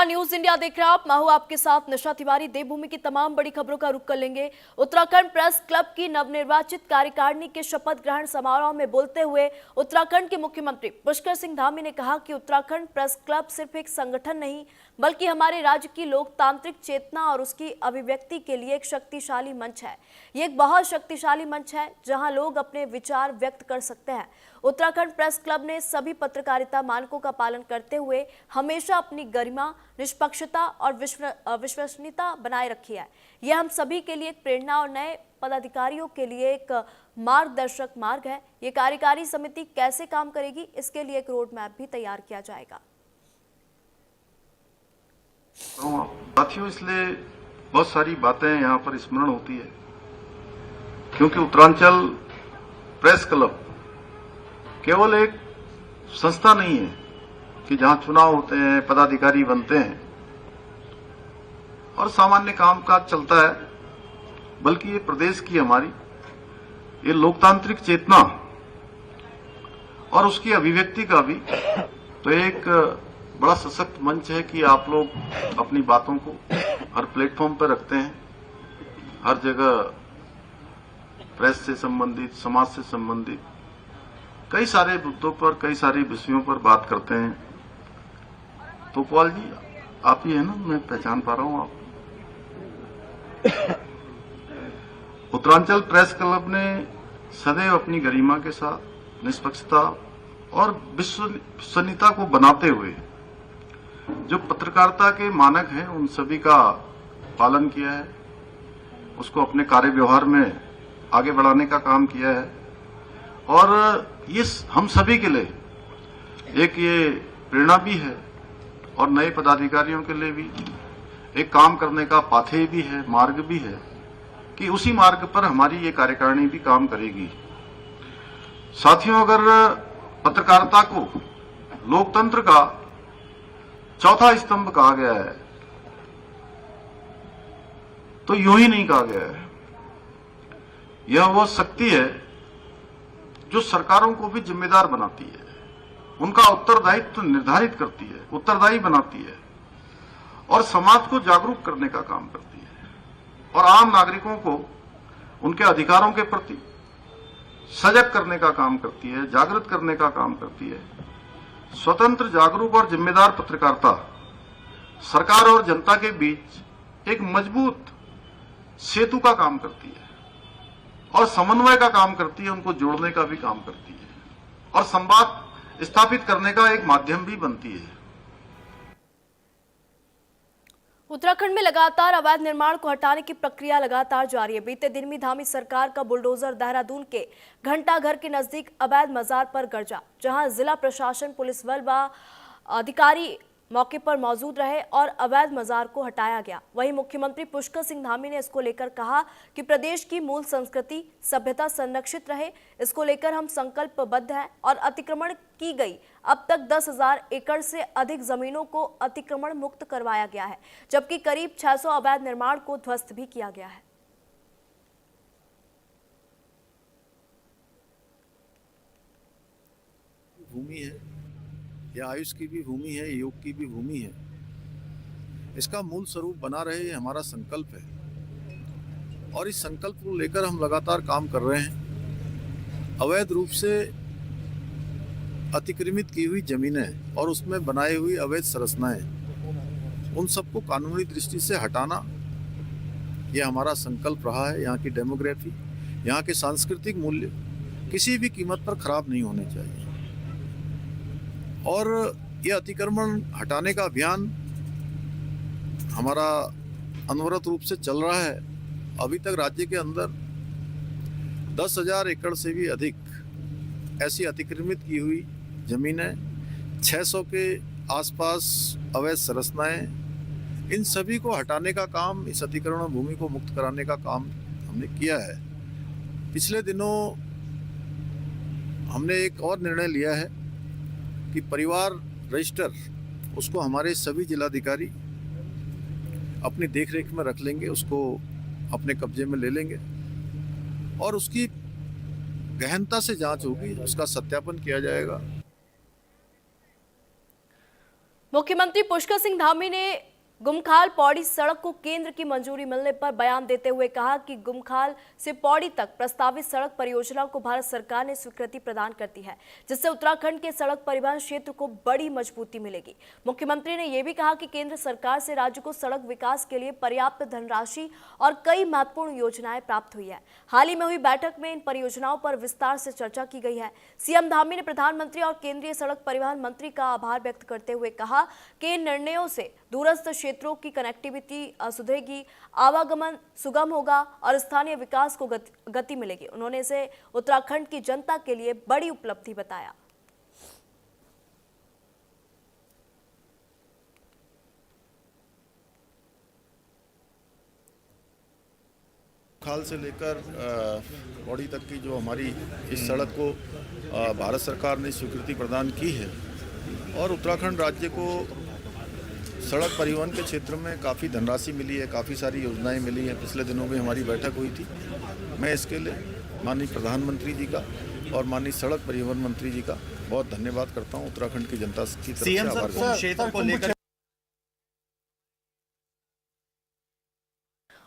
नमस्कार, news India देख रहे हैं आप। मैं हूं आपके साथ निशा तिवारी। देवभूमि की तमाम बड़ी खबरों का रुख कर लेंगे। उत्तराखंड प्रेस क्लब की नवनिर्वाचित कार्यकारिणी के शपथ ग्रहण समारोह में बोलते हुए उत्तराखंड के मुख्यमंत्री पुष्कर सिंह धामी ने कहा कि उत्तराखंड प्रेस क्लब सिर्फ एक संगठन नहीं बल्कि हमारे राज्य की लोकतांत्रिक चेतना और उसकी अभिव्यक्ति के लिए एक शक्तिशाली मंच है। ये एक बहुत शक्तिशाली मंच है जहां लोग अपने विचार व्यक्त कर सकते हैं। उत्तराखंड प्रेस क्लब ने सभी पत्रकारिता मानकों का पालन करते हुए हमेशा अपनी गरिमा, निष्पक्षता और विश्वसनीयता बनाए रखी है। यह हम सभी के लिए एक प्रेरणा और नए पदाधिकारियों के लिए एक मार्गदर्शक मार्ग है। ये कार्यकारी समिति कैसे काम करेगी, इसके लिए एक रोड मैप भी तैयार किया जाएगा। साथियों, इसलिए बहुत सारी बातें यहाँ पर स्मरण होती है क्योंकि उत्तरांचल प्रेस क्लब केवल एक संस्था नहीं है कि जहां चुनाव होते हैं, पदाधिकारी बनते हैं और सामान्य कामकाज चलता है, बल्कि ये प्रदेश की हमारी ये लोकतांत्रिक चेतना और उसकी अभिव्यक्ति का भी तो एक बड़ा सशक्त मंच है कि आप लोग अपनी बातों को हर प्लेटफॉर्म पर रखते हैं। हर जगह प्रेस से संबंधित, समाज से संबंधित कई सारे मुद्दों पर, कई सारे विषयों पर बात करते हैं। तो पाल जी, आप ही है ना? मैं पहचान पा रहा हूं आप। उत्तरांचल प्रेस क्लब ने सदैव अपनी गरिमा के साथ निष्पक्षता और विश्वसनीयता को बनाते हुए जो पत्रकारिता के मानक हैं उन सभी का पालन किया है, उसको अपने कार्य व्यवहार में आगे बढ़ाने का काम किया है और ये हम सभी के लिए एक ये प्रेरणा भी है और नए पदाधिकारियों के लिए भी एक काम करने का पाथेय भी है, मार्ग भी है कि उसी मार्ग पर हमारी ये कार्यकारिणी भी काम करेगी। साथियों, अगर पत्रकारिता को लोकतंत्र का चौथा स्तंभ कहा गया है तो यूं ही नहीं कहा गया है। यह वो शक्ति है जो सरकारों को भी जिम्मेदार बनाती है, उनका उत्तरदायित्व निर्धारित करती है, उत्तरदायी बनाती है और समाज को जागरूक करने का काम करती है और आम नागरिकों को उनके अधिकारों के प्रति सजग करने का काम करती है, जागृत करने का काम करती है। स्वतंत्र, जागरूक और जिम्मेदार पत्रकारिता सरकार और जनता के बीच एक मजबूत सेतु का काम करती है और समन्वय का काम करती है, उनको जोड़ने का भी काम करती है और संवाद स्थापित करने का एक माध्यम भी बनती है। उत्तराखंड में लगातार अवैध निर्माण को हटाने की प्रक्रिया लगातार जारी है। बीते दिन भी धामी सरकार का बुलडोजर देहरादून के घंटाघर के नजदीक अवैध मजार पर गरजा, जहां जिला प्रशासन, पुलिस बल व अधिकारी मौके पर मौजूद रहे और अवैध मजार को हटाया गया। वहीं मुख्यमंत्री पुष्कर सिंह धामी ने इसको लेकर कहा कि प्रदेश की मूल संस्कृति, सभ्यता संरक्षित रहे, इसको लेकर हम संकल्पबद्ध हैं और अतिक्रमण की गई अब तक 10,000 एकड़ से अधिक जमीनों को अतिक्रमण मुक्त करवाया गया है, जबकि करीब 600 अवैध निर्माण को ध्वस्त भी किया गया है। भूमि है, यह आयुष की भी भूमि है, योग की भी भूमि है। इसका मूल स्वरूप बना रहे, ये हमारा संकल्प है और इस संकल्प को लेकर हम लगातार काम कर रहे हैं। अवैध रूप से अतिक्रमित की हुई जमीनें और उसमें बनाई हुई अवैध संरचनाएं, उन सबको कानूनी दृष्टि से हटाना यह हमारा संकल्प रहा है। यहाँ की डेमोग्राफी, यहाँ के सांस्कृतिक मूल्य किसी भी कीमत पर खराब नहीं होने चाहिए और यह अतिक्रमण हटाने का अभियान हमारा अनवरत रूप से चल रहा है। अभी तक राज्य के अंदर 10,000 एकड़ से भी अधिक ऐसी अतिक्रमित की हुई जमीनें, 600 के आसपास अवैध संरचनाएं, इन सभी को हटाने का काम, इस अतिक्रमण भूमि को मुक्त कराने का काम हमने किया है। पिछले दिनों हमने एक और निर्णय लिया है कि परिवार रजिस्टर उसको हमारे सभी जिलाधिकारी अपनी देखरेख में रख लेंगे, उसको अपने कब्जे में ले लेंगे और उसकी गहनता से जांच होगी, उसका सत्यापन किया जाएगा। मुख्यमंत्री पुष्कर सिंह धामी ने गुमखाल पौड़ी सड़क को केंद्र की मंजूरी मिलने पर बयान देते हुए कहा कि गुमखाल से पौड़ी तक प्रस्तावित सड़क परियोजना को भारत सरकार ने स्वीकृति प्रदान कर दी है, जिससे उत्तराखंड के सड़क परिवहन क्षेत्र को बड़ी मजबूती मिलेगी। मुख्यमंत्री ने यह भी कहा कि केंद्र सरकार से राज्य को सड़क विकास के लिए पर्याप्त धनराशि और कई महत्वपूर्ण योजनाएं प्राप्त हुई है। हाल ही में हुई बैठक में इन परियोजनाओं पर विस्तार से चर्चा की गई है। सीएम धामी ने प्रधानमंत्री और केंद्रीय सड़क परिवहन मंत्री का आभार व्यक्त करते हुए कहा कि इन निर्णयों से दूरस्थ क्षेत्रों की कनेक्टिविटी सुधरेगी, आवागमन सुगम होगा और स्थानीय विकास को गति मिलेगी। उन्होंने इसे उत्तराखंड की जनता के लिए बड़ी उपलब्धि बताया। खाल से लेकर पौड़ी तक की जो हमारी इस सड़क को भारत सरकार ने स्वीकृति प्रदान की है और उत्तराखंड राज्य को सड़क परिवहन के क्षेत्र में काफ़ी धनराशि मिली है, काफ़ी सारी योजनाएं मिली हैं। पिछले दिनों में हमारी बैठक हुई थी। मैं इसके लिए माननीय प्रधानमंत्री जी का और माननीय सड़क परिवहन मंत्री जी का बहुत धन्यवाद करता हूं। उत्तराखंड की जनता की तरफ से आभार व्यक्त क्षेत्र को लेकर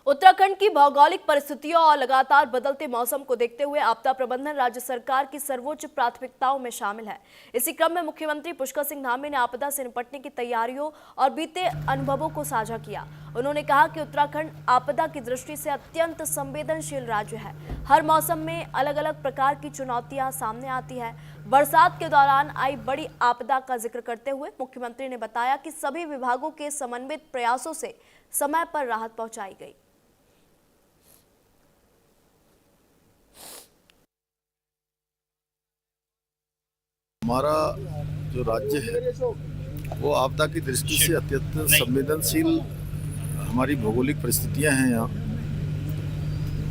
उत्तराखंड की भौगोलिक परिस्थितियों और लगातार बदलते मौसम को देखते हुए आपदा प्रबंधन राज्य सरकार की सर्वोच्च प्राथमिकताओं में शामिल है। इसी क्रम में मुख्यमंत्री पुष्कर सिंह धामी ने आपदा से निपटने की तैयारियों और बीते अनुभवों को साझा किया। उन्होंने कहा कि उत्तराखंड आपदा की दृष्टि से अत्यंत संवेदनशील राज्य है। हर मौसम में अलग अलग प्रकार की चुनौतियां सामने आती है। बरसात के दौरान आई बड़ी आपदा का जिक्र करते हुए मुख्यमंत्री ने बताया कि सभी विभागों के समन्वित प्रयासों से समय पर राहत पहुंचाई गई। हमारा जो राज्य है वो आपदा की दृष्टि से अत्यंत संवेदनशील हमारी भौगोलिक परिस्थितियां हैं यहाँ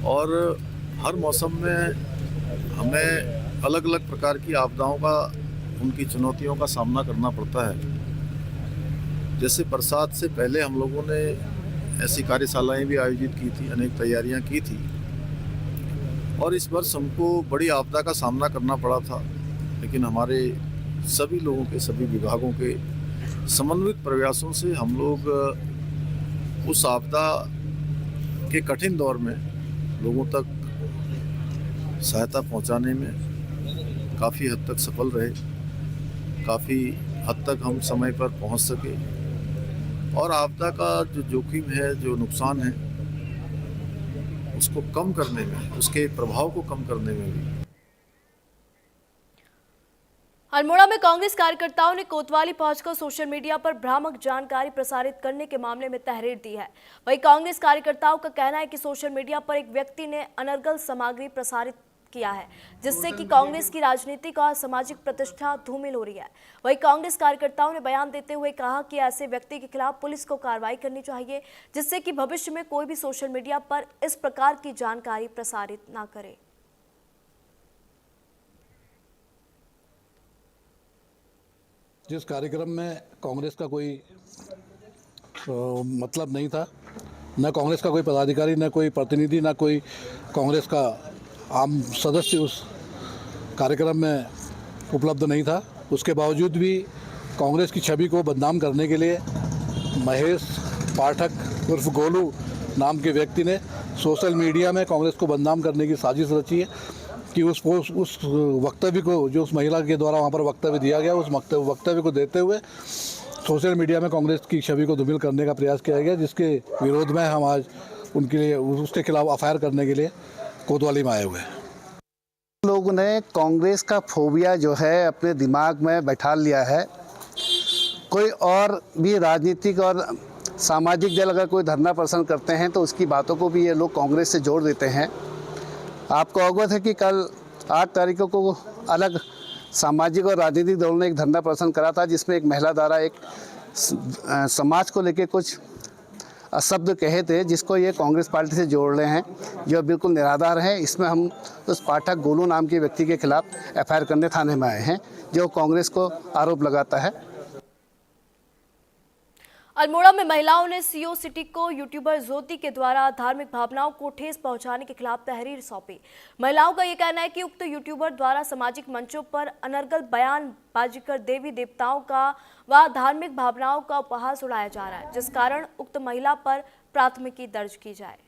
और हर मौसम में हमें अलग अलग प्रकार की आपदाओं का उनकी चुनौतियों का सामना करना पड़ता है। जैसे बरसात से पहले हम लोगों ने ऐसी कार्यशालाएं भी आयोजित की थी, अनेक तैयारियां की थी और इस वर्ष हमको बड़ी आपदा का सामना करना पड़ा था, लेकिन हमारे सभी लोगों के सभी विभागों के समन्वित प्रयासों से हम लोग उस आपदा के कठिन दौर में लोगों तक सहायता पहुंचाने में काफ़ी हद तक सफल रहे। काफ़ी हद तक हम समय पर पहुंच सके और आपदा का जो जोखिम है, जो नुकसान है, उसको कम करने में, उसके प्रभाव को कम करने में भी। अल्मोड़ा में कांग्रेस कार्यकर्ताओं ने कोतवाली पहुंचकर सोशल मीडिया पर भ्रामक जानकारी प्रसारित करने के मामले में तहरीर दी है। वहीं कांग्रेस कार्यकर्ताओं का कहना है कि सोशल मीडिया पर एक व्यक्ति ने अनर्गल सामग्री प्रसारित किया है, जिससे कि कांग्रेस की राजनीतिक और सामाजिक प्रतिष्ठा धूमिल हो रही है। वहीं कांग्रेस कार्यकर्ताओं ने बयान देते हुए कहा कि ऐसे व्यक्ति के खिलाफ पुलिस को कार्रवाई करनी चाहिए, जिससे कि भविष्य में कोई भी सोशल मीडिया पर इस प्रकार की जानकारी प्रसारित न करे। जिस कार्यक्रम में कांग्रेस का कोई मतलब नहीं था, न कांग्रेस का कोई पदाधिकारी, न कोई प्रतिनिधि, न कोई कांग्रेस का आम सदस्य उस कार्यक्रम में उपलब्ध नहीं था, उसके बावजूद भी कांग्रेस की छवि को बदनाम करने के लिए महेश पाठक उर्फ गोलू नाम के व्यक्ति ने सोशल मीडिया में कांग्रेस को बदनाम करने की साजिश रची है कि उस वक्तव्य को, जो उस महिला के द्वारा वहाँ पर वक्तव्य दिया गया, उस वक्तव्य को देते हुए सोशल मीडिया में कांग्रेस की छवि को धूमिल करने का प्रयास किया गया, जिसके विरोध में हम आज उनके लिए, उसके खिलाफ एफआईआर करने के लिए कोतवाली में आए हुए हैं। लोगों ने कांग्रेस का फोबिया जो है अपने दिमाग में बैठा लिया है। कोई और भी राजनीतिक और सामाजिक दल अगर कोई धरना प्रदर्शन करते हैं तो उसकी बातों को भी ये लोग कांग्रेस से जोड़ देते हैं। आपको अवगत है कि कल 8 तारीख को अलग सामाजिक और राजनीतिक दलों ने एक धरना प्रदर्शन करा था, जिसमें एक महिला द्वारा एक समाज को लेकर कुछ शब्द कहे थे, जिसको ये कांग्रेस पार्टी से जोड़ रहे हैं, जो बिल्कुल निराधार है। इसमें हम उस पाठक गोलू नाम के व्यक्ति के खिलाफ एफआईआर करने थाने में आए हैं, जो कांग्रेस को आरोप लगाता है। अल्मोड़ा में महिलाओं ने सीओ सिटी को यूट्यूबर ज्योति के द्वारा धार्मिक भावनाओं को ठेस पहुंचाने के खिलाफ तहरीर सौंपी। महिलाओं का यह कहना है कि उक्त यूट्यूबर द्वारा सामाजिक मंचों पर अनर्गल बयानबाजी कर देवी देवताओं का व धार्मिक भावनाओं का उपहास उड़ाया जा रहा है, जिस कारण उक्त महिला पर प्राथमिकी दर्ज की जाए।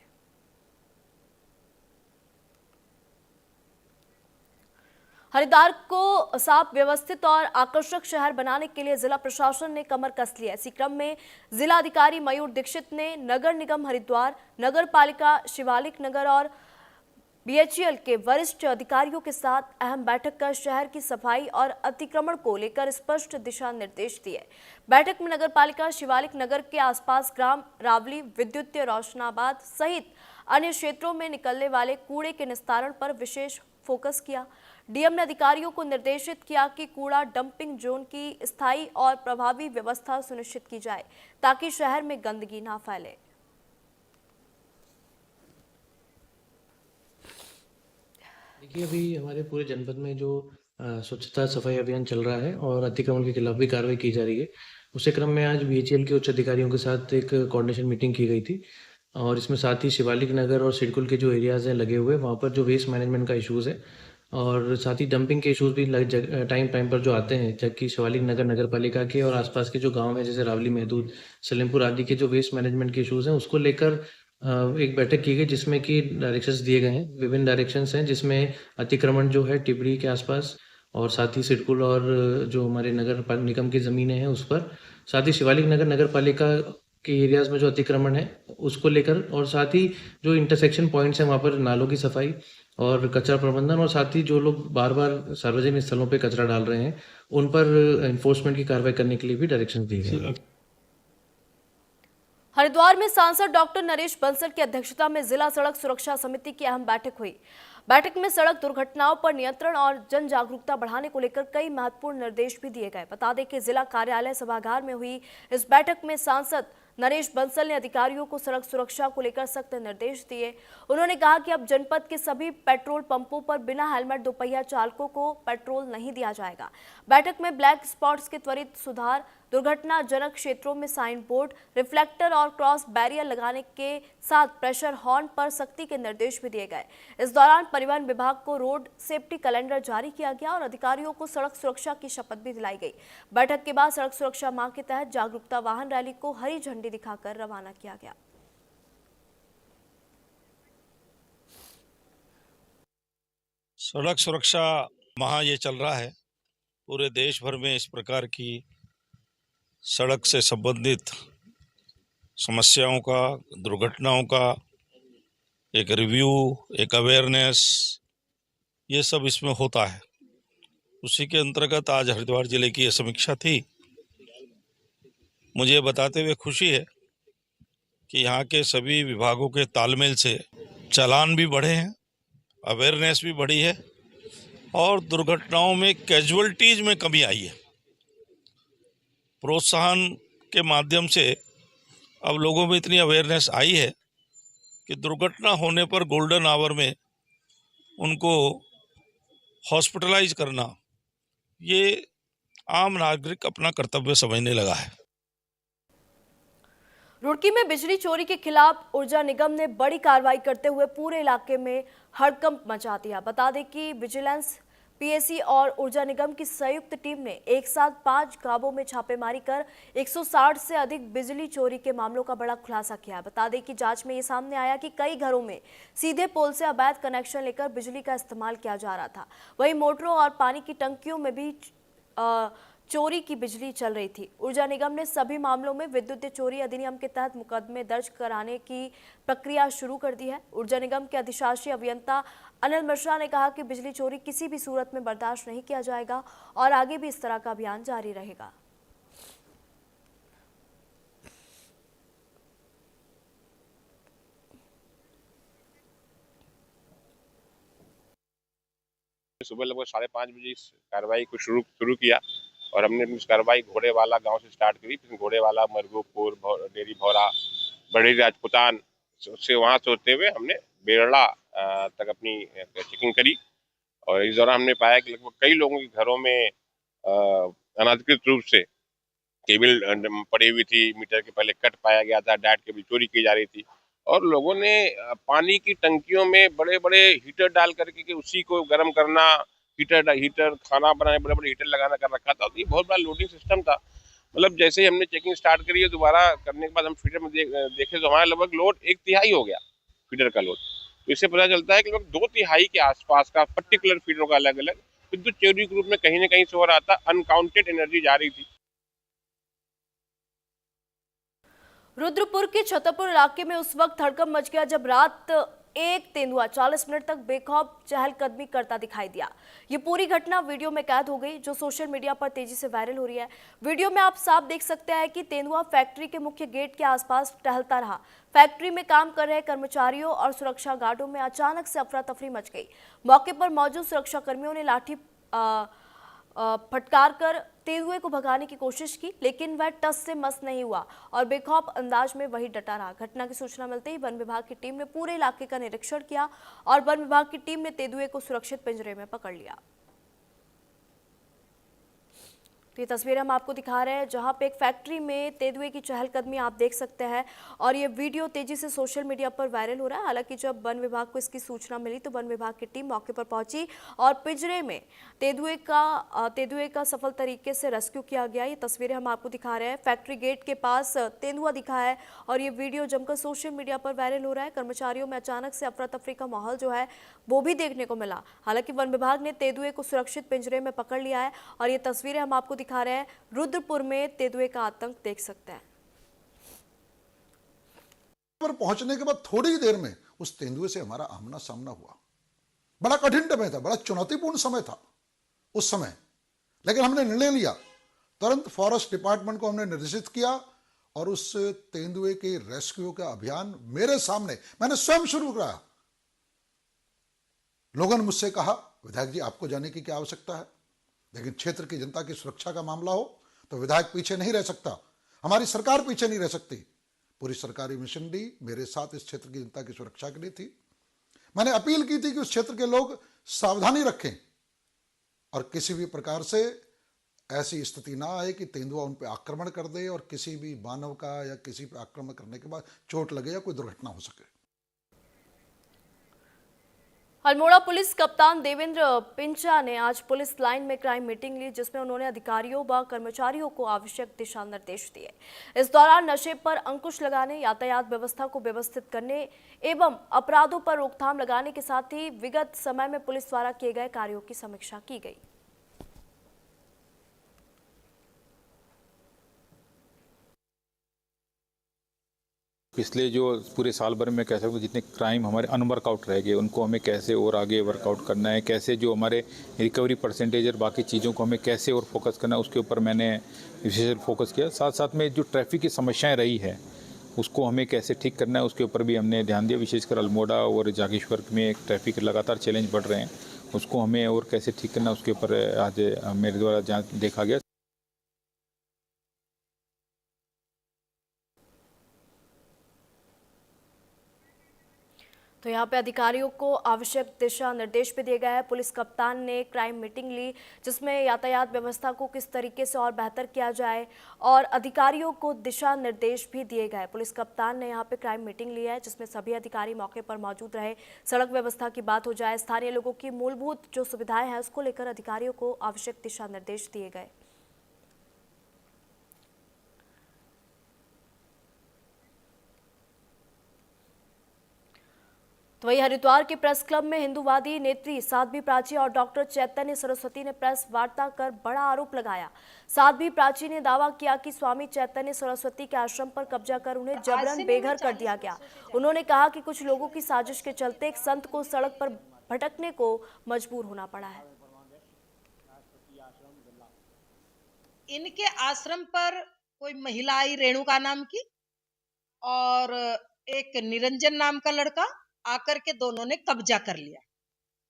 हरिद्वार को साफ, व्यवस्थित और आकर्षक शहर बनाने के लिए जिला प्रशासन ने कमर कस ली है। इसी क्रम में जिला अधिकारी मयूर दीक्षित ने नगर निगम हरिद्वार, नगर पालिका शिवालिक नगर और बीएचईएल के वरिष्ठ अधिकारियों के साथ अहम बैठक कर शहर की सफाई और अतिक्रमण को लेकर स्पष्ट दिशा निर्देश दिए। बैठक में नगर पालिका शिवालिक नगर के आसपास ग्राम रावली, विद्युतीय रोशनाबाद सहित अन्य क्षेत्रों में निकलने वाले कूड़े के निस्तारण पर विशेष फोकस किया। डीएम ने अधिकारियों को निर्देशित किया कि कूड़ा डंपिंग जोन की स्थायी और प्रभावी व्यवस्था सुनिश्चित की जाए ताकि शहर में गंदगी ना फैले। देखिए, अभी हमारे पूरे जनपद में जो स्वच्छता सफाई अभियान चल रहा है और अतिक्रमण के खिलाफ भी कार्रवाई की जा रही है, उसी क्रम में आज बीएचईएल के उच्च अधिकारियों के साथ एक कोऑर्डिनेशन मीटिंग की गई थी और इसमें साथ ही शिवालिक नगर और सिडकुल के जो एरियाज़ हैं लगे हुए, वहाँ पर जो वेस्ट मैनेजमेंट का इशूज़ है और साथ ही डंपिंग के इशूज़ भी टाइम पर जो आते हैं, जबकि शिवालिक नगर नगर पालिका के और आसपास के जो गांव हैं जैसे रावली, महदूद, सलेमपुर आदि के जो वेस्ट मैनेजमेंट के इशूज़ हैं उसको लेकर एक बैठक की गई जिसमें कि डायरेक्शंस दिए गए हैं। विभिन्न डायरेक्शंस हैं जिसमें अतिक्रमण जो है टिबरी के आसपास और साथ ही सिडकुल और जो हमारे नगर निगम की ज़मीनें हैं उस पर, साथ ही शिवालिक नगर नगर पालिका के एरियाज़ में जो अतिक्रमण है उसको लेकर और साथ ही जो इंटरसेक्शन पॉइंट्स हैं वहाँ पर नालों की सफाई और कचरा प्रबंधन और साथ ही जो लोग बार बार सार्वजनिक स्थलों पे कचरा डाल रहे हैं उन पर एनफोर्समेंट की कार्रवाई करने के लिए भी डायरेक्शन दिए गए। हरिद्वार में सांसद डॉक्टर नरेश बंसल की अध्यक्षता में जिला सड़क सुरक्षा समिति की अहम बैठक हुई। बैठक में सड़क दुर्घटनाओं पर नियंत्रण और जन जागरूकता बढ़ाने को लेकर कई महत्वपूर्ण निर्देश भी दिए गए। बता दें कि जिला कार्यालय सभागार में हुई इस बैठक में सांसद नरेश बंसल ने अधिकारियों को सड़क सुरक्षा को लेकर सख्त निर्देश दिए। उन्होंने कहा कि अब जनपद के सभी पेट्रोल पंपों पर बिना हेलमेट दोपहिया चालकों को पेट्रोल नहीं दिया जाएगा। बैठक में ब्लैक स्पॉट्स के त्वरित सुधार, दुर्घटनाजनक क्षेत्रों में साइन बोर्ड, रिफ्लेक्टर और क्रॉस बैरियर लगाने के साथ प्रेशर हॉर्न पर सख्ती के निर्देश भी दिए गए। इस दौरान परिवहन विभाग को रोड सेफ्टी कैलेंडर जारी किया गया और अधिकारियों को सड़क सुरक्षा की शपथ भी दिलाई गई। बैठक के बाद सड़क सुरक्षा माह के तहत जागरूकता वाहन रैली को हरी झंडी दिखाकर रवाना किया गया। सड़क सुरक्षा माह ये चल रहा है। पूरे देश भर में इस प्रकार की सड़क से संबंधित समस्याओं का, दुर्घटनाओं का एक रिव्यू, एक अवेयरनेस, ये सब इसमें होता है। उसी के अंतर्गत आज हरिद्वार जिले की ये समीक्षा थी। मुझे बताते हुए खुशी है कि यहाँ के सभी विभागों के तालमेल से चालान भी बढ़े हैं, अवेयरनेस भी बढ़ी है और दुर्घटनाओं में कैजुअलिटीज में कमी आई है। प्रोत्साहन के माध्यम से अब लोगों में इतनी अवेयरनेस आई है कि दुर्घटना होने पर गोल्डन आवर में उनको हॉस्पिटलाइज करना ये आम नागरिक अपना कर्तव्य समझने लगा है। रुड़की में बिजली चोरी के खिलाफ ऊर्जा निगम ने बड़ी कार्रवाई करते हुए पूरे इलाके में हड़कंप मचा दिया। बता दें कि विजिलेंस, पीएसी और ऊर्जा निगम की संयुक्त टीम ने एक साथ 5 गांवों में छापेमारी कर 160 से अधिक बिजली चोरी के मामलों का बड़ा खुलासा किया। बता दें कि जांच में ये सामने आया कि कई घरों में सीधे पोल से अवैध कनेक्शन लेकर बिजली का इस्तेमाल किया जा रहा था। वहीं मोटरों और पानी की टंकियों में भी चोरी की बिजली चल रही थी। ऊर्जा निगम ने सभी मामलों में विद्युत चोरी अधिनियम के तहत मुकदमे दर्ज कराने की प्रक्रिया शुरू कर दी है। ऊर्जा निगम के अधिशासी अभियंता अनिल मिश्रा ने कहा कि बिजली चोरी किसी भी सूरत में बर्दाश्त नहीं किया जाएगा और आगे भी इस तरह का अभियान जारी रहेगा। सुबह लगभग 5:30 बजे इस कार्रवाई को शुरू किया और हमने इस कार्रवाई घोड़ेवाला गांव से स्टार्ट करी। फिर घोड़ेवाला, मरगोपुर, डेरी भौरा, बड़ी राजपुतान से वहां से होते हुए हमने बेरड़ा तक अपनी चेकिंग करी और इस दौरान हमने पाया कि लगभग कई लोगों के घरों में अनधिकृत रूप से केबल पड़ी हुई थी, मीटर के पहले कट पाया गया था, डायरेक्ट केबल चोरी की जा रही थी और लोगों ने पानी की टंकियों में बड़े-बड़े हीटर डाल करके के उसी को गर्म करना, हीटर खाना बनाने बड़े-बड़े हीटर लगाना कर रखा था। तो ये बहुत बड़ा लोडिंग सिस्टम था। मतलब जैसे ही हमने चेकिंग स्टार्ट करी है, दोबारा करने के बाद हम फीडर में देखे तो हमारा लगभग लोड 1/3 हो गया, फीडर का लोड। तो इससे पता चलता है कि लगभग 2/3 के आसपास का पर्टिकुलर फीडरों का अलग-अलग विद्युत चोरी के रूप में कहीं न कहीं से हो रहा था, अनकाउंटेड एनर्जी जा रही थी। रुद्रपुर के छतरपुर इलाके में उस वक्त हड़कंप मच गया जब रात एक तेंदुआ 40 मिनट तक बेखौफ चहलकदमी करता दिखाई दिया। ये पूरी घटना वीडियो में कैद हो गई जो सोशल मीडिया पर तेजी से वायरल हो रही है। वीडियो में आप साफ देख सकते हैं कि तेंदुआ फैक्ट्री के मुख्य गेट के आसपास टहलता रहा। फैक्ट्री में काम कर रहे कर्मचारियों और सुरक्षा गार्डों में अचानक से अफरा तफरी मच गई। मौके पर मौजूद सुरक्षा कर्मियों ने लाठी फटकार कर तेंदुए को भगाने की कोशिश की, लेकिन वह टस से मस नहीं हुआ और बेखौफ अंदाज में वही डटा रहा। घटना की सूचना मिलते ही वन विभाग की टीम ने पूरे इलाके का निरीक्षण किया और वन विभाग की टीम ने तेंदुए को सुरक्षित पिंजरे में पकड़ लिया। तो ये तस्वीर हम आपको दिखा रहे हैं जहां पे एक फैक्ट्री में तेंदुए की चहलकदमी आप देख सकते हैं और ये वीडियो तेजी से सोशल मीडिया पर वायरल हो रहा है। हालांकि जब वन विभाग को इसकी सूचना मिली तो वन विभाग की टीम मौके पर पहुंची और पिंजरे में तेंदुए का सफल तरीके से रेस्क्यू किया गया। ये तस्वीरें हम आपको दिखा रहे हैं। फैक्ट्री गेट के पास तेंदुआ दिखा है और ये वीडियो जमकर सोशल मीडिया पर वायरल हो रहा है। कर्मचारियों में अचानक से अफरा तफरी का माहौल जो है वो भी देखने को मिला। हालांकि वन विभाग ने तेंदुए को सुरक्षित पिंजरे में पकड़ लिया है और ये तस्वीरें हम आपको दिखा रहे हैं। रुद्रपुर में तेंदुए का आतंक देख सकते हैं। पर पहुंचने के बाद थोड़ी ही देर में उस तेंदुए से हमारा आमना सामना हुआ। बड़ा कठिन समय था, बड़ा चुनौतीपूर्ण समय था उस समय, लेकिन हमने निर्णय लिया। तुरंत फॉरेस्ट डिपार्टमेंट को हमने निर्देशित किया और उस तेंदुए के रेस्क्यू का अभियान मेरे सामने मैंने स्वयं शुरू किया। लोगों ने मुझसे कहा, विधायक जी आपको जाने की क्या आवश्यकता है, लेकिन क्षेत्र की जनता की सुरक्षा का मामला हो तो विधायक पीछे नहीं रह सकता, हमारी सरकार पीछे नहीं रह सकती। पूरी सरकारी मशीनरी मेरे साथ इस क्षेत्र की जनता की सुरक्षा के लिए थी। मैंने अपील की थी कि उस क्षेत्र के लोग सावधानी रखें और किसी भी प्रकार से ऐसी स्थिति ना आए कि तेंदुआ उन पर आक्रमण कर दे और किसी भी मानव का या किसी पर आक्रमण करने के बाद चोट लगे या कोई दुर्घटना हो सके। अल्मोड़ा पुलिस कप्तान देवेंद्र पिंचा ने आज पुलिस लाइन में क्राइम मीटिंग ली जिसमें उन्होंने अधिकारियों व कर्मचारियों को आवश्यक दिशा निर्देश दिए। इस दौरान नशे पर अंकुश लगाने, यातायात व्यवस्था को व्यवस्थित करने एवं अपराधों पर रोकथाम लगाने के साथ ही विगत समय में पुलिस द्वारा किए गए कार्यों की समीक्षा की गई। पिछले जो पूरे साल भर में कह सकूँ जितने क्राइम हमारे अनवर्कआउट रह गए उनको हमें कैसे और आगे वर्कआउट करना है, कैसे जो हमारे रिकवरी परसेंटेज और बाकी चीज़ों को हमें कैसे और फोकस करना है, उसके ऊपर मैंने विशेष फोकस किया। साथ साथ में जो ट्रैफिक की समस्याएं रही है उसको हमें कैसे ठीक करना है उसके ऊपर भी हमने ध्यान दिया। विशेषकर अल्मोड़ा और जागेश्वर में ट्रैफिक लगातार चैलेंज बढ़ रहे हैं, उसको हमें और कैसे ठीक करना है उसके ऊपर आज मेरे द्वारा देखा गया। तो यहाँ पे अधिकारियों को आवश्यक दिशा निर्देश भी दिए गए हैं। पुलिस कप्तान ने क्राइम मीटिंग ली जिसमें यातायात व्यवस्था को किस तरीके से और बेहतर किया जाए और अधिकारियों को दिशा निर्देश भी दिए गए। पुलिस कप्तान ने यहाँ पे क्राइम मीटिंग ली है जिसमें सभी अधिकारी मौके पर मौजूद रहे। सड़क व्यवस्था की बात हो जाए, स्थानीय लोगों की मूलभूत जो सुविधाएं हैं उसको लेकर अधिकारियों को आवश्यक दिशा निर्देश दिए गए। तो वही हरिद्वार के प्रेस क्लब में हिंदूवादी नेत्री साध्वी प्राची और डॉक्टर चैतन्य सरस्वती ने प्रेस वार्ता कर बड़ा आरोप लगाया। साध्वी प्राची ने दावा किया कि स्वामी चैतन्य सरस्वती के आश्रम पर कब्जा कर उन्हें जबरन बेघर कर दिया गया। उन्होंने कहा कि कुछ लोगों की साजिश के चलते एक संत को सड़क पर भटकने को मजबूर होना पड़ा है। इनके आश्रम पर कोई महिला आई रेणुका नाम की और एक निरंजन नाम का लड़का आकर के दोनों ने कब्जा कर लिया।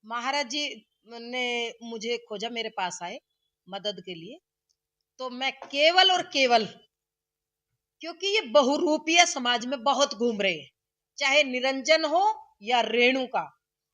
महाराज जी ने मुझे खोजा, मेरे पास आए मदद के लिए। तो मैं केवल और केवल, क्योंकि ये बहुरूपीय समाज में बहुत घूम रहे हैं, चाहे निरंजन हो या रेणुका,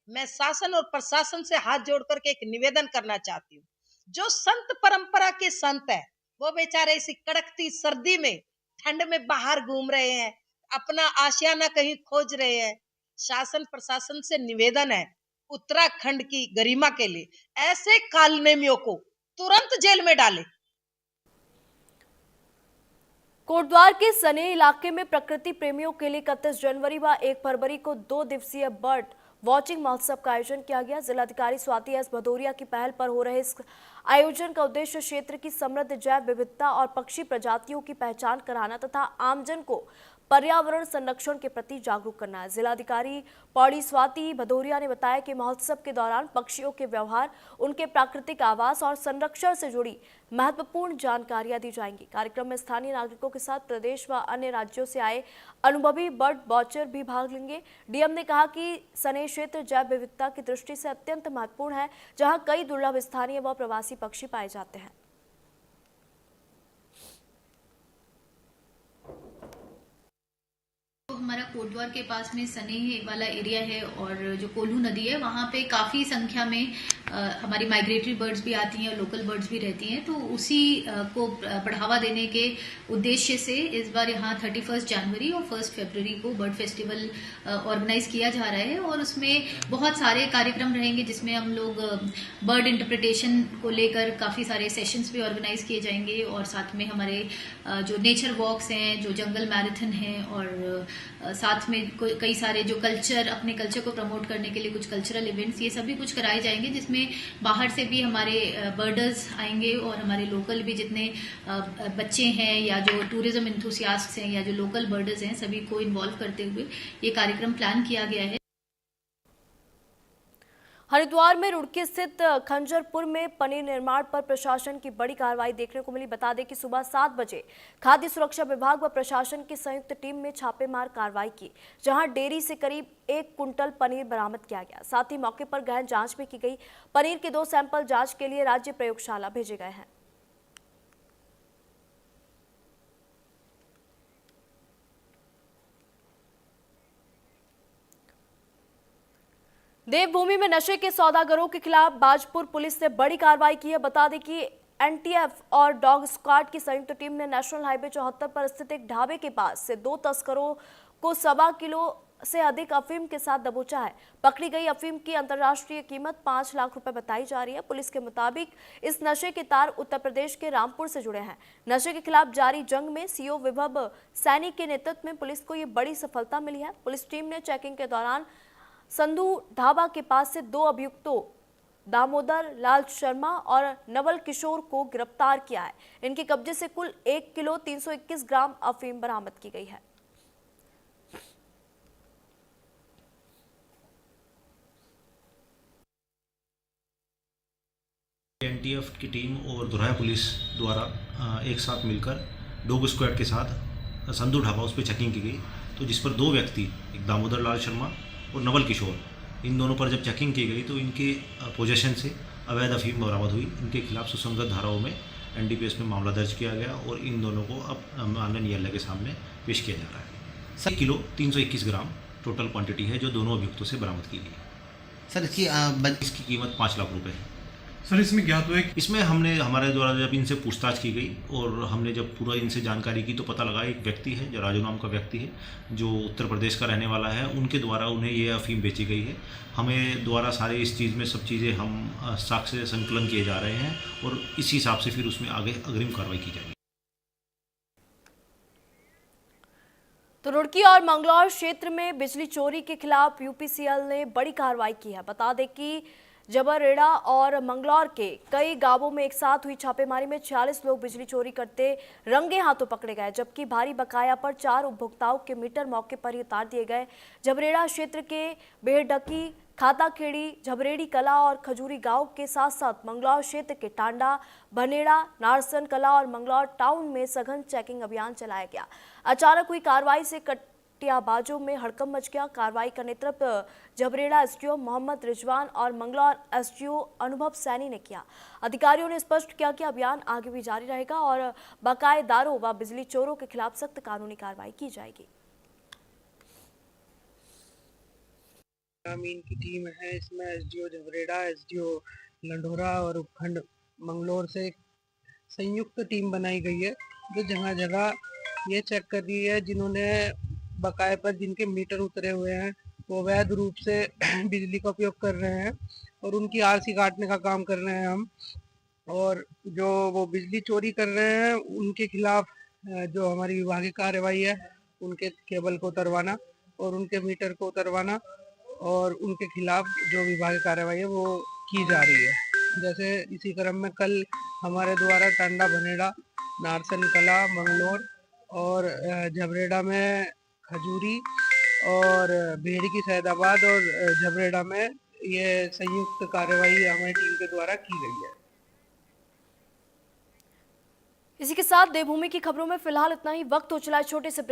मैं शासन और प्रशासन से हाथ जोड़ करके एक निवेदन करना चाहती हूँ। जो संत परंपरा के संत है वो बेचारे इसी कड़कती सर्दी में ठंड में बाहर घूम रहे हैं, अपना आशियाना कहीं खोज रहे हैं। शासन प्रशासन से निवेदन है, उत्तराखंड की गरिमा के लिए ऐसे कालनेमियों को तुरंत जेल में डाले। कोटद्वार के सने इलाके में प्रकृति प्रेमियों के लिए 31 जनवरी व 1 फरवरी को 2 दिवसीय बर्ड वॉचिंग महोत्सव का आयोजन किया गया। जिलाधिकारी स्वाति एस भदौरिया की पहल पर हो रहे इस आयोजन का उद्देश्य क्षेत्र की समृद्ध जैव विविधता और पक्षी प्रजातियों की पहचान कराना तथा आमजन को पर्यावरण संरक्षण के प्रति जागरूक करना है। जिलाधिकारी पौड़ी स्वाति भदौरिया ने बताया कि महोत्सव के दौरान पक्षियों के व्यवहार, उनके प्राकृतिक आवास और संरक्षण से जुड़ी महत्वपूर्ण जानकारियां दी जाएंगी। कार्यक्रम में स्थानीय नागरिकों के साथ प्रदेश व अन्य राज्यों से आए अनुभवी बर्ड वॉचर भी भाग लेंगे। डीएम ने कहा कि सने क्षेत्र जैव विविधता की दृष्टि से अत्यंत महत्वपूर्ण है, जहां कई दुर्लभ स्थानीय व प्रवासी पक्षी पाए जाते हैं। हमारा कोटद्वार के पास में सने वाला एरिया है और जो कोल्हू नदी है वहाँ पे काफ़ी संख्या में हमारी माइग्रेटरी बर्ड्स भी आती हैं और लोकल बर्ड्स भी रहती हैं। तो उसी को बढ़ावा देने के उद्देश्य से इस बार यहाँ 31 जनवरी और 1 फरवरी को बर्ड फेस्टिवल ऑर्गेनाइज किया जा रहा है और उसमें बहुत सारे कार्यक्रम रहेंगे जिसमें हम लोग बर्ड इंटरप्रिटेशन को लेकर काफ़ी सारे सेशंस भी ऑर्गेनाइज किए जाएंगे और साथ में हमारे जो नेचर वॉक्स हैं, जो जंगल मैराथन हैं और साथ में कई सारे जो कल्चर, अपने कल्चर को प्रमोट करने के लिए कुछ कल्चरल इवेंट्स, ये सभी कुछ कराए जाएंगे जिसमें बाहर से भी हमारे बर्डर्स आएंगे और हमारे लोकल भी जितने बच्चे हैं या जो टूरिज्म इंथुसियास्ट्स हैं या जो लोकल बर्डर्स हैं, सभी को इन्वॉल्व करते हुए ये कार्यक्रम प्लान किया गया है। हरिद्वार में रुड़की स्थित खंजरपुर में पनीर निर्माण पर प्रशासन की बड़ी कार्रवाई देखने को मिली। बता दें कि सुबह 7 बजे खाद्य सुरक्षा विभाग व प्रशासन की संयुक्त टीम में छापेमार कार्रवाई की, जहां डेयरी से करीब 1 कुंटल पनीर बरामद किया गया। साथ ही मौके पर गहन जांच भी की गई। पनीर के 2 सैंपल जांच के लिए राज्य प्रयोगशाला भेजे गए हैं। देवभूमि में नशे के सौदागरों के खिलाफ बाजपुर पुलिस ने बड़ी कार्रवाई की है। बता दें कि एनटीएफ और डॉग स्क्वाड की संयुक्त टीम ने नेशनल हाईवे 74 पर स्थित एक ढाबे के पास से 2 तस्करों को 1.25 किलो से अधिक अफीम के साथ दबोचा है। पकड़ी गई अफीम की अंतर्राष्ट्रीय कीमत 5 लाख रुपए बताई जा रही है। पुलिस के मुताबिक इस नशे के तार उत्तर प्रदेश के रामपुर से जुड़े हैं। नशे के खिलाफ जारी जंग में सीओ विभव सैनी के नेतृत्व में पुलिस को ये बड़ी सफलता मिली है। पुलिस टीम ने चेकिंग के दौरान संधू ढाबा के पास से 2 अभियुक्तों दामोदर लाल शर्मा और नवल किशोर को गिरफ्तार किया है। इनके कब्जे से कुल 1 किलो 321 ग्राम अफीम बरामद की गई है। एनटीएफ की टीम और दुराया पुलिस द्वारा एक साथ मिलकर डॉग स्क्वाड के साथ संधू ढाबा उस पर चेकिंग की गई, तो जिस पर 2 व्यक्ति, एक दामोदर लाल शर्मा और नवल किशोर, इन दोनों पर जब चेकिंग की गई तो इनके पोजेशन से अवैध अफीम बरामद हुई। इनके खिलाफ सुसंगत धाराओं में एनडीपीएस में मामला दर्ज किया गया और इन दोनों को अब माननीय न्यायालय के सामने पेश किया जा रहा है। 1 किलो 321 ग्राम टोटल क्वांटिटी है जो दोनों अभियुक्तों से बरामद की गई है। सर इसकी कीमत 5 लाख रुपए है। सर इसमें क्या हुआ? इसमें हमारे द्वारा जब इनसे पूछताछ की गई और हमने जब पूरा इनसे जानकारी की तो पता लगा एक व्यक्ति है, जो राजू नाम का व्यक्ति है, जो उत्तर प्रदेश का रहने वाला है, उनके द्वारा उन्हें ये अफीम बेची गई है। हमें द्वारा सारे इस चीज़ में सब चीज़ें हम साक्ष्य संकलन किए जा रहे हैं और इसी हिसाब से फिर उसमें आगे अग्रिम कार्रवाई की जाएगी। तो रुड़की और मंगलौर क्षेत्र में बिजली चोरी के खिलाफ यूपीसीएल ने बड़ी कार्रवाई की है। बता दें कि जबरेड़ा और मंगलौर के कई गांवों में एक साथ हुई छापेमारी में 46 लोग बिजली चोरी करते रंगे हाथों पकड़े गए, जबकि भारी बकाया पर 4 उपभोक्ताओं के मीटर मौके पर ही उतार दिए गए। जबरेड़ा क्षेत्र के बेहडकी, खाताखेड़ी, झबरेड़ी कला और खजूरी गांव के साथ साथ मंगलौर क्षेत्र के टांडा, भनेड़ा, नारसन कला और मंगलौर टाउन में सघन चेकिंग अभियान चलाया गया। अचानक हुई कार्रवाई से बाजों में हड़कंप मच गया। कार्रवाई का नेतृत्व जबरेड़ा एसडीओ मोहम्मद रिजवान और मंगलौर एसडीओ अनुभव सैनी ने किया। अधिकारियों ने स्पष्ट किया कि अभियान आगे भी जारी रहेगा और बकायेदारों व बिजली चोरों के खिलाफ सख्त कानूनी कार्रवाई की जाएगी। ग्रामीण की टीम है, इसमें एसडीओ जबरेड़ा, एसडीओ लंढोरा और उपखंड मंगलौर से संयुक्त टीम बनाई गई है जो जगह जगह ये चेक कर रही है जिन्होंने बकाए पर जिनके मीटर उतरे हुए हैं वो अवैध रूप से बिजली का उपयोग कर रहे हैं और उनकी आरसी काटने का काम कर रहे हैं हम। और जो वो बिजली चोरी कर रहे हैं उनके खिलाफ जो हमारी विभागीय कार्रवाई है, उनके केबल को उतरवाना और उनके मीटर को उतरवाना और उनके खिलाफ जो विभागीय कार्रवाई है वो की जा रही है। जैसे इसी क्रम में कल हमारे द्वारा टांडा भनेड़ा, नारसन कला, मंगलोर और झबरेड़ा में खजूरी और भेड़ी की सैदाबाद और झबरेड़ा में ये संयुक्त कार्रवाई हमारी टीम के द्वारा की गई है। इसी के साथ देवभूमि की खबरों में फिलहाल इतना ही। वक्त हो चला है छोटे से ब्रेक